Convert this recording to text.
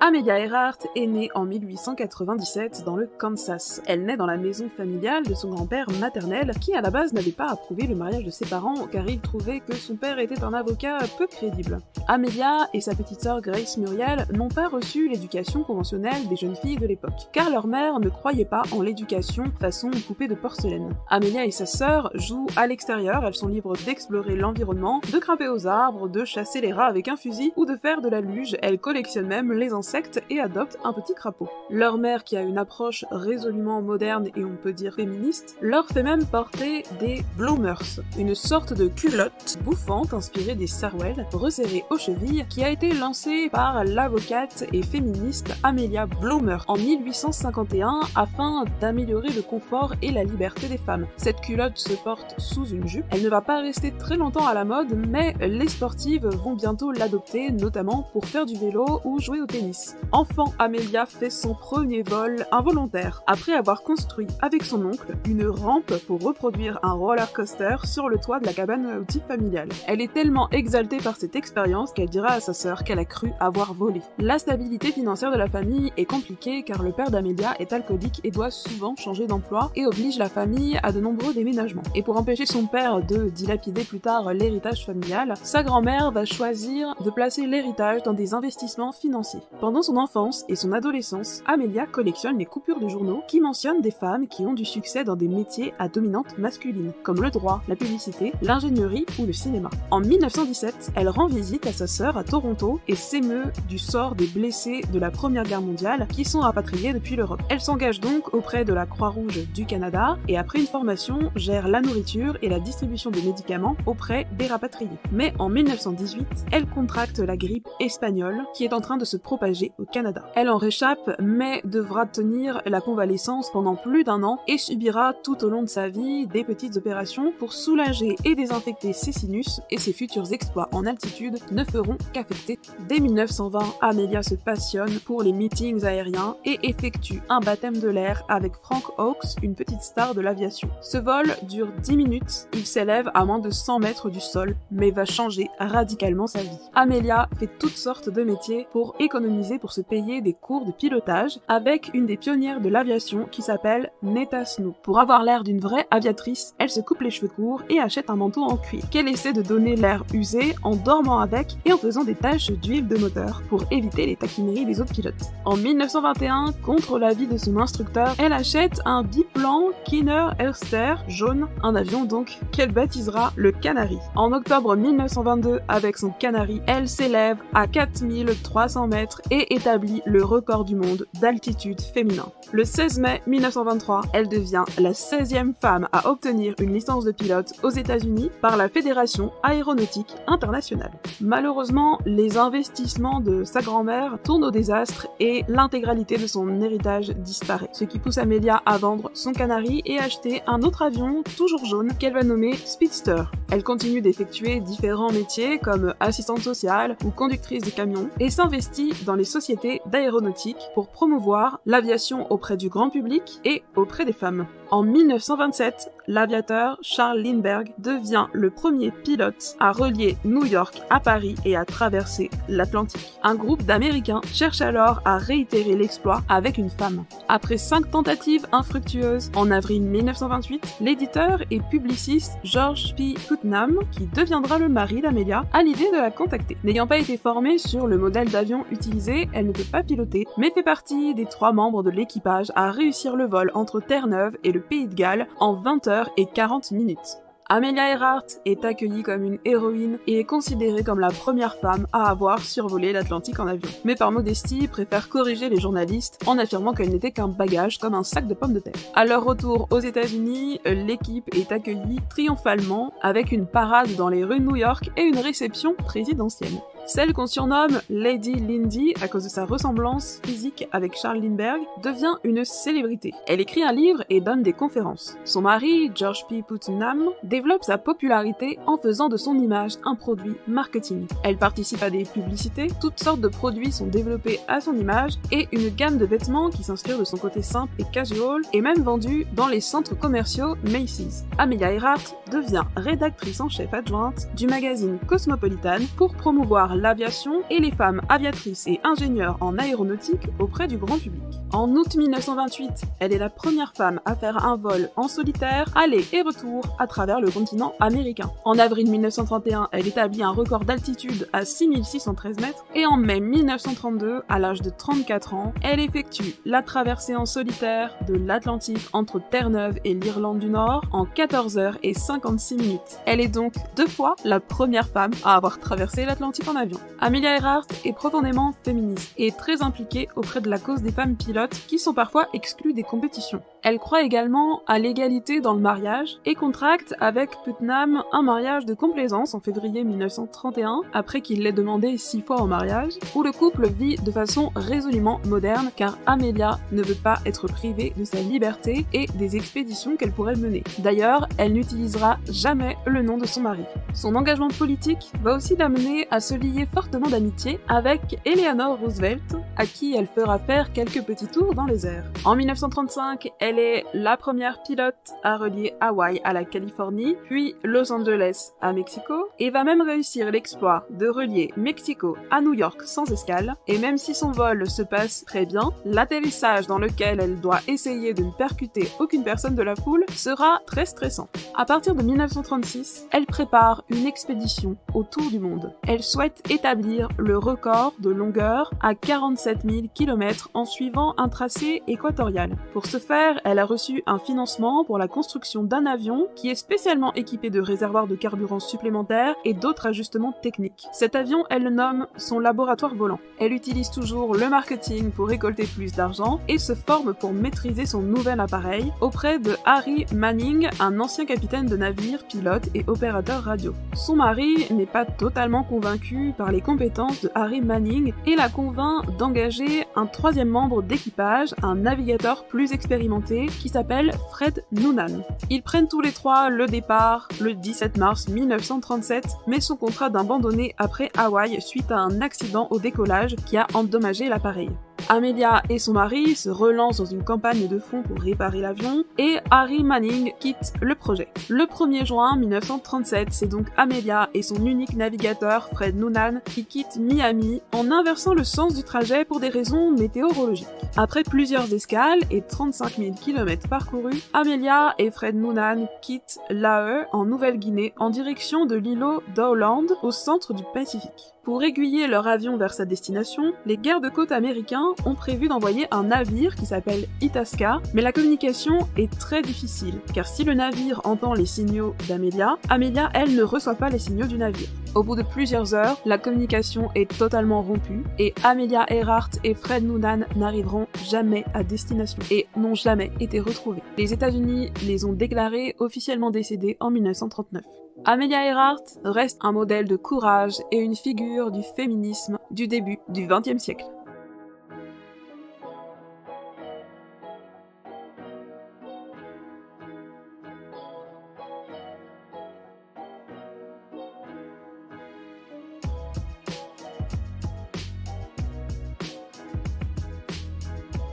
Amelia Earhart est née en 1897 dans le Kansas. Elle naît dans la maison familiale de son grand-père maternel, qui à la base n'avait pas approuvé le mariage de ses parents car il trouvait que son père était un avocat peu crédible. Amelia et sa petite sœur Grace Muriel n'ont pas reçu l'éducation conventionnelle des jeunes filles de l'époque, car leur mère ne croyait pas en l'éducation façon poupée de porcelaine. Amelia et sa sœur jouent à l'extérieur, elles sont libres d'explorer l'environnement, de grimper aux arbres, de chasser les rats avec un fusil ou de faire de la luge, elles collectionnent même les insectes et adoptent un petit crapaud. Leur mère, qui a une approche résolument moderne et on peut dire féministe, leur fait même porter des bloomers, une sorte de culotte bouffante inspirée des sarouels, resserrée aux chevilles, qui a été lancée par l'avocate et féministe Amelia Bloomer en 1851 afin d'améliorer le confort et la liberté des femmes. Cette culotte se porte sous une jupe, elle ne va pas rester très longtemps à la mode, mais les sportives vont bientôt l'adopter, notamment pour faire du vélo ou jouer au tennis. Enfant, Amelia fait son premier vol involontaire, après avoir construit avec son oncle une rampe pour reproduire un roller coaster sur le toit de la cabane à outils familiale. Elle est tellement exaltée par cette expérience qu'elle dira à sa sœur qu'elle a cru avoir volé. La stabilité financière de la famille est compliquée car le père d'Amelia est alcoolique et doit souvent changer d'emploi et oblige la famille à de nombreux déménagements. Et pour empêcher son père de dilapider plus tard l'héritage familial, sa grand-mère va choisir de placer l'héritage dans des investissements financiers. Pendant son enfance et son adolescence, Amelia collectionne les coupures de journaux qui mentionnent des femmes qui ont du succès dans des métiers à dominante masculine, comme le droit, la publicité, l'ingénierie ou le cinéma. En 1917, elle rend visite à sa sœur à Toronto et s'émeut du sort des blessés de la Première Guerre mondiale qui sont rapatriés depuis l'Europe. Elle s'engage donc auprès de la Croix-Rouge du Canada et après une formation, gère la nourriture et la distribution de médicaments auprès des rapatriés. Mais en 1918, elle contracte la grippe espagnole qui est en train de se propager au Canada. Elle en réchappe, mais devra tenir la convalescence pendant plus d'1 an et subira tout au long de sa vie des petites opérations pour soulager et désinfecter ses sinus, et ses futurs exploits en altitude ne feront qu'affecter. Dès 1920, Amelia se passionne pour les meetings aériens et effectue un baptême de l'air avec Frank Hawks, une petite star de l'aviation. Ce vol dure 10 minutes, il s'élève à moins de 100 mètres du sol, mais va changer radicalement sa vie. Amelia fait toutes sortes de métiers pour économiser pour se payer des cours de pilotage avec une des pionnières de l'aviation qui s'appelle Netta Snow. Pour avoir l'air d'une vraie aviatrice, elle se coupe les cheveux courts et achète un manteau en cuir qu'elle essaie de donner l'air usé en dormant avec et en faisant des taches d'huile de moteur pour éviter les taquineries des autres pilotes. En 1921, contre l'avis de son instructeur, elle achète un biplan Kinner Elster jaune, un avion donc qu'elle baptisera le Canary. En octobre 1922, avec son Canary, elle s'élève à 4300 mètres et établit le record du monde d'altitude féminin. Le 16 mai 1923, elle devient la 16e femme à obtenir une licence de pilote aux États-Unis par la Fédération aéronautique internationale. Malheureusement, les investissements de sa grand-mère tournent au désastre et l'intégralité de son héritage disparaît, ce qui pousse Amelia à vendre son Canary et acheter un autre avion, toujours jaune, qu'elle va nommer Speedster. Elle continue d'effectuer différents métiers comme assistante sociale ou conductrice de camion et s'investit dans les sociétés d'aéronautique pour promouvoir l'aviation auprès du grand public et auprès des femmes. En 1927, l'aviateur Charles Lindbergh devient le premier pilote à relier New York à Paris et à traverser l'Atlantique. Un groupe d'Américains cherche alors à réitérer l'exploit avec une femme. Après 5 tentatives infructueuses, en avril 1928, l'éditeur et publiciste George P. Putnam, qui deviendra le mari d'Amelia, a l'idée de la contacter. N'ayant pas été formée sur le modèle d'avion utilisé, elle ne peut pas piloter, mais fait partie des 3 membres de l'équipage à réussir le vol entre Terre-Neuve et le Pays de Galles en 20h40 minutes. Amelia Earhart est accueillie comme une héroïne et est considérée comme la première femme à avoir survolé l'Atlantique en avion. Mais par modestie, préfère corriger les journalistes en affirmant qu'elle n'était qu'un bagage comme un sac de pommes de terre. À leur retour aux États-Unis, l'équipe est accueillie triomphalement avec une parade dans les rues de New York et une réception présidentielle. Celle qu'on surnomme Lady Lindy à cause de sa ressemblance physique avec Charles Lindbergh devient une célébrité. Elle écrit un livre et donne des conférences. Son mari, George P. Putnam, développe sa popularité en faisant de son image un produit marketing. Elle participe à des publicités, toutes sortes de produits sont développés à son image et une gamme de vêtements qui s'inspire de son côté simple et casual est même vendue dans les centres commerciaux Macy's. Amelia Earhart devient rédactrice en chef adjointe du magazine Cosmopolitan pour promouvoir promouvoir l'aviation et les femmes aviatrices et ingénieurs en aéronautique auprès du grand public. En août 1928, elle est la première femme à faire un vol en solitaire, aller et retour à travers le continent américain. En avril 1931, elle établit un record d'altitude à 6613 mètres et en mai 1932, à l'âge de 34 ans, elle effectue la traversée en solitaire de l'Atlantique entre Terre-Neuve et l'Irlande du Nord en 14 heures et 56 minutes. Elle est donc 2 fois la première femme à avoir traversé l'Atlantique en avion. Amelia Earhart est profondément féministe et très impliquée auprès de la cause des femmes pilotes qui sont parfois exclues des compétitions. Elle croit également à l'égalité dans le mariage et contracte avec Putnam un mariage de complaisance en février 1931, après qu'il l'ait demandé 6 fois en mariage, où le couple vit de façon résolument moderne car Amelia ne veut pas être privée de sa liberté et des expéditions qu'elle pourrait mener. D'ailleurs, elle n'utilisera jamais le nom de son mari. Son engagement politique va aussi l'amener à se lier fortement d'amitié avec Eleanor Roosevelt, à qui elle fera faire quelques petits tours dans les airs. En 1935, elle est la première pilote à relier Hawaï à la Californie, puis Los Angeles à Mexico, et va même réussir l'exploit de relier Mexico à New York sans escale, et même si son vol se passe très bien, l'atterrissage dans lequel elle doit essayer de ne percuter aucune personne de la foule sera très stressant. À partir de 1936, elle prépare une expédition autour du monde. Elle souhaite établir le record de longueur à 47 000 km en suivant un tracé équatorial. Pour ce faire, elle a reçu un financement pour la construction d'un avion qui est spécialement équipé de réservoirs de carburant supplémentaires et d'autres ajustements techniques. Cet avion, elle le nomme son laboratoire volant. Elle utilise toujours le marketing pour récolter plus d'argent et se forme pour maîtriser son nouvel appareil auprès de Harry Manning, un ancien capitaine de navire, pilote et opérateur radio. Son mari n'est pas totalement convaincu par les compétences de Harry Manning et la convainc d'engager un troisième membre d'équipage, un navigateur plus expérimenté qui s'appelle Fred Noonan. Ils prennent tous les trois le départ le 17 mars 1937, mais sont contraints d'abandonner après Hawaï suite à un accident au décollage qui a endommagé l'appareil. Amelia et son mari se relancent dans une campagne de fonds pour réparer l'avion et Harry Manning quitte le projet. Le 1er juin 1937, c'est donc Amelia et son unique navigateur Fred Noonan qui quittent Miami en inversant le sens du trajet pour des raisons météorologiques. Après plusieurs escales et 35 000 km parcourus, Amelia et Fred Noonan quittent Lae en Nouvelle-Guinée en direction de l'îlot d'Åland au centre du Pacifique. Pour aiguiller leur avion vers sa destination, les gardes-côtes américains ont prévu d'envoyer un navire qui s'appelle Itasca, mais la communication est très difficile, car si le navire entend les signaux d'Amelia, Amelia, elle, ne reçoit pas les signaux du navire. Au bout de plusieurs heures, la communication est totalement rompue et Amelia Earhart et Fred Noonan n'arriveront jamais à destination et n'ont jamais été retrouvés. Les États-Unis les ont déclarés officiellement décédés en 1939. Amelia Earhart reste un modèle de courage et une figure du féminisme du début du XXe siècle.